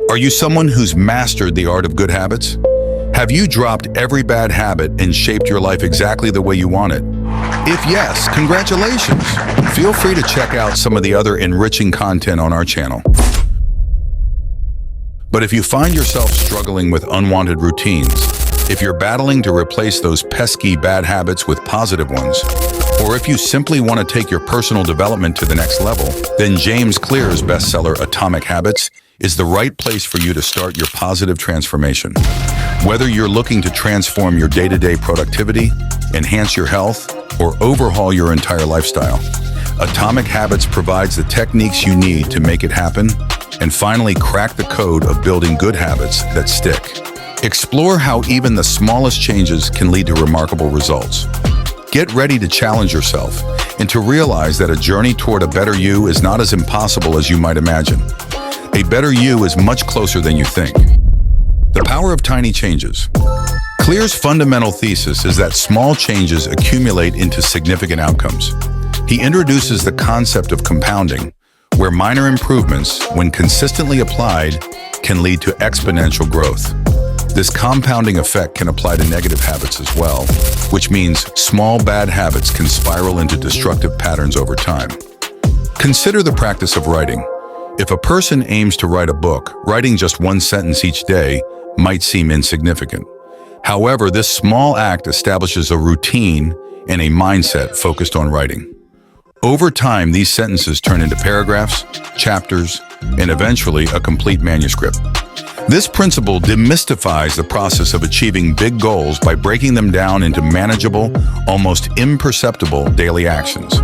Are you someone who's mastered the art of good habits? Have you dropped every bad habit and shaped your life exactly the way you want it? If yes, congratulations! Feel free to check out some of the other enriching content on our channel. But if you find yourself struggling with unwanted routines, if you're battling to replace those pesky bad habits with positive ones, or if you simply want to take your personal development to the next level, then James Clear's bestseller Atomic Habits is the right place for you to start your positive transformation. Whether you're looking to transform your day-to-day productivity, enhance your health, or overhaul your entire lifestyle, Atomic Habits provides the techniques you need to make it happen and finally crack the code of building good habits that stick. Explore how even the smallest changes can lead to remarkable results. Get ready to challenge yourself and to realize that a journey toward a better you is not as impossible as you might imagine. A better you is much closer than you think. The power of tiny changes. Clear's fundamental thesis is that small changes accumulate into significant outcomes. He introduces the concept of compounding, where minor improvements, when consistently applied, can lead to exponential growth. This compounding effect can apply to negative habits as well, which means small bad habits can spiral into destructive patterns over time. Consider the practice of writing. If a person aims to write a book, writing just one sentence each day might seem insignificant. However, this small act establishes a routine and a mindset focused on writing. Over time, these sentences turn into paragraphs, chapters, and eventually a complete manuscript. This principle demystifies the process of achieving big goals by breaking them down into manageable, almost imperceptible daily actions.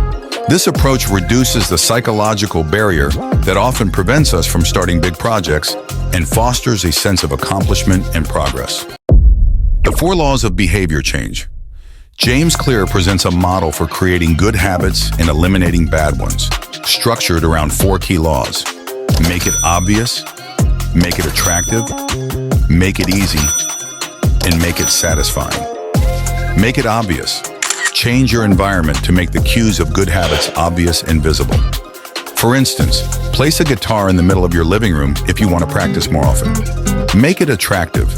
This approach reduces the psychological barrier that often prevents us from starting big projects and fosters a sense of accomplishment and progress. The 4 laws of behavior change. James Clear presents a model for creating good habits and eliminating bad ones, structured around 4 key laws. Make it obvious, make it attractive, make it easy, and make it satisfying. Make it obvious. Change your environment to make the cues of good habits obvious and visible. For instance, place a guitar in the middle of your living room if you want to practice more often. Make it attractive.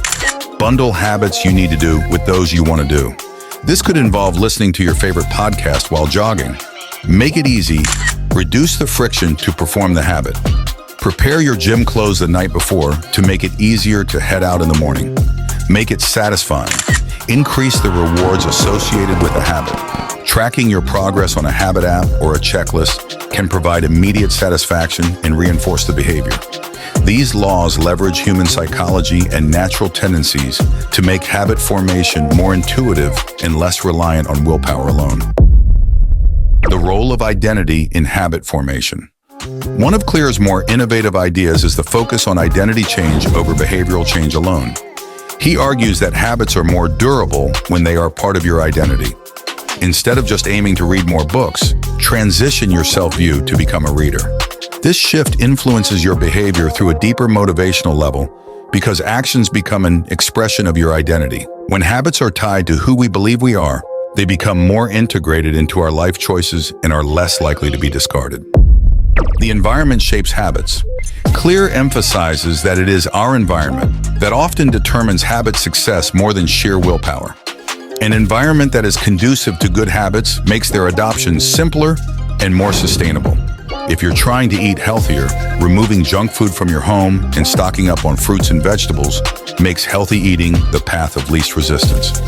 Bundle habits you need to do with those you want to do. This could involve listening to your favorite podcast while jogging. Make it easy. Reduce the friction to perform the habit. Prepare your gym clothes the night before to make it easier to head out in the morning. Make it satisfying. Increase the rewards associated with a habit. Tracking your progress on a habit app or a checklist can provide immediate satisfaction and reinforce the behavior. These laws leverage human psychology and natural tendencies to make habit formation more intuitive and less reliant on willpower alone. The role of identity in habit formation. One of Clear's more innovative ideas is the focus on identity change over behavioral change alone. He argues that habits are more durable when they are part of your identity. Instead of just aiming to read more books, transition your self-view to become a reader. This shift influences your behavior through a deeper motivational level because actions become an expression of your identity. When habits are tied to who we believe we are, they become more integrated into our life choices and are less likely to be discarded. The environment shapes habits. Clear emphasizes that it is our environment that often determines habit success more than sheer willpower. An environment that is conducive to good habits makes their adoption simpler and more sustainable. If you're trying to eat healthier, removing junk food from your home and stocking up on fruits and vegetables makes healthy eating the path of least resistance.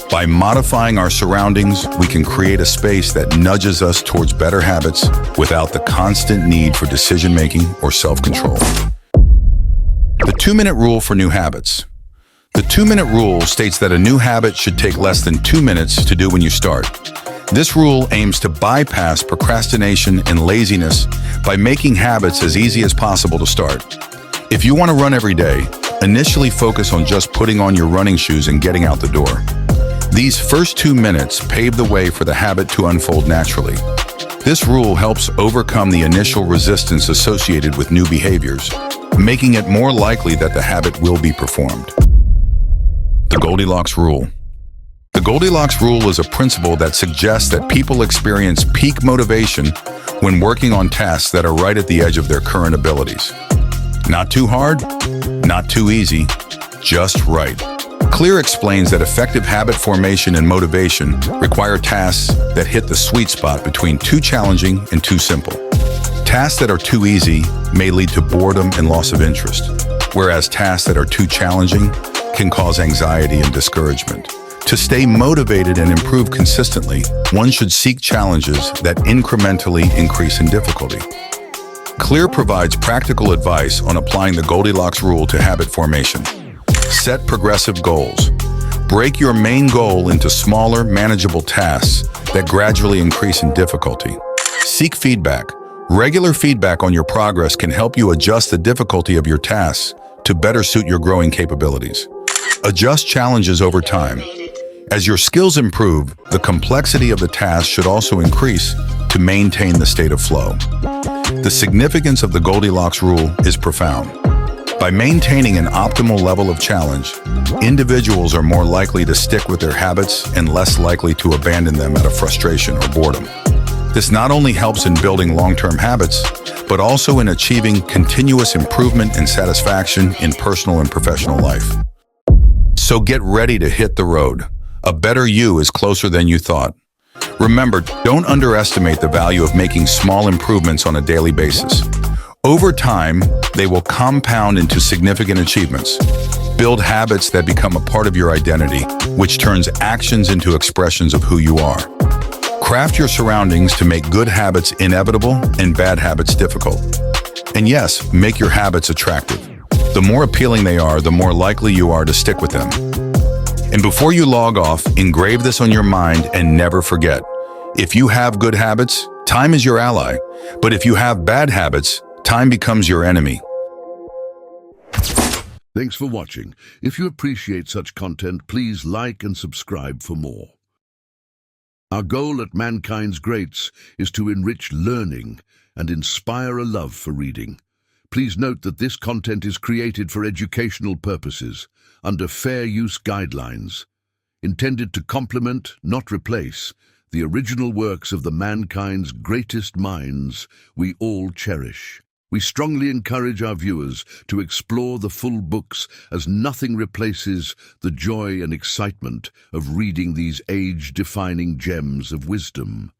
By modifying our surroundings, we can create a space that nudges us towards better habits without the constant need for decision-making or self-control. The 2-minute rule for new habits. The 2-minute rule states that a new habit should take less than 2 minutes to do when you start. This rule aims to bypass procrastination and laziness by making habits as easy as possible to start. If you want to run every day, initially focus on just putting on your running shoes and getting out the door. These first 2 minutes pave the way for the habit to unfold naturally. This rule helps overcome the initial resistance associated with new behaviors, making it more likely that the habit will be performed. The Goldilocks Rule. The Goldilocks Rule is a principle that suggests that people experience peak motivation when working on tasks that are right at the edge of their current abilities. Not too hard, Not too easy, just right. Clear explains that effective habit formation and motivation require tasks that hit the sweet spot between too challenging and too simple. Tasks that are too easy may lead to boredom and loss of interest, whereas tasks that are too challenging can cause anxiety and discouragement. To stay motivated and improve consistently, one should seek challenges that incrementally increase in difficulty. Clear provides practical advice on applying the Goldilocks Rule to habit formation. Set progressive goals. Break your main goal into smaller, manageable tasks that gradually increase in difficulty. Seek feedback. Regular feedback on your progress can help you adjust the difficulty of your tasks to better suit your growing capabilities. Adjust challenges over time. As your skills improve, the complexity of the task should also increase to maintain the state of flow. The significance of the Goldilocks Rule is profound. By maintaining an optimal level of challenge, individuals are more likely to stick with their habits and less likely to abandon them out of frustration or boredom. This not only helps in building long-term habits, but also in achieving continuous improvement and satisfaction in personal and professional life. So get ready to hit the road. A better you is closer than you thought. Remember, don't underestimate the value of making small improvements on a daily basis. Over time, they will compound into significant achievements. Build habits that become a part of your identity, which turns actions into expressions of who you are. Craft your surroundings to make good habits inevitable and bad habits difficult. And yes, make your habits attractive. The more appealing they are, the more likely you are to stick with them. And before you log off, engrave this on your mind and never forget. If you have good habits, time is your ally. But if you have bad habits, time becomes your enemy. Thanks for watching. If you appreciate such content, please like and subscribe for more. Our goal at Mankind's Greats is to enrich learning and inspire a love for reading. Please note that this content is created for educational purposes, under fair use guidelines, intended to complement, not replace, the original works of the mankind's greatest minds we all cherish. We strongly encourage our viewers to explore the full books, as nothing replaces the joy and excitement of reading these age-defining gems of wisdom.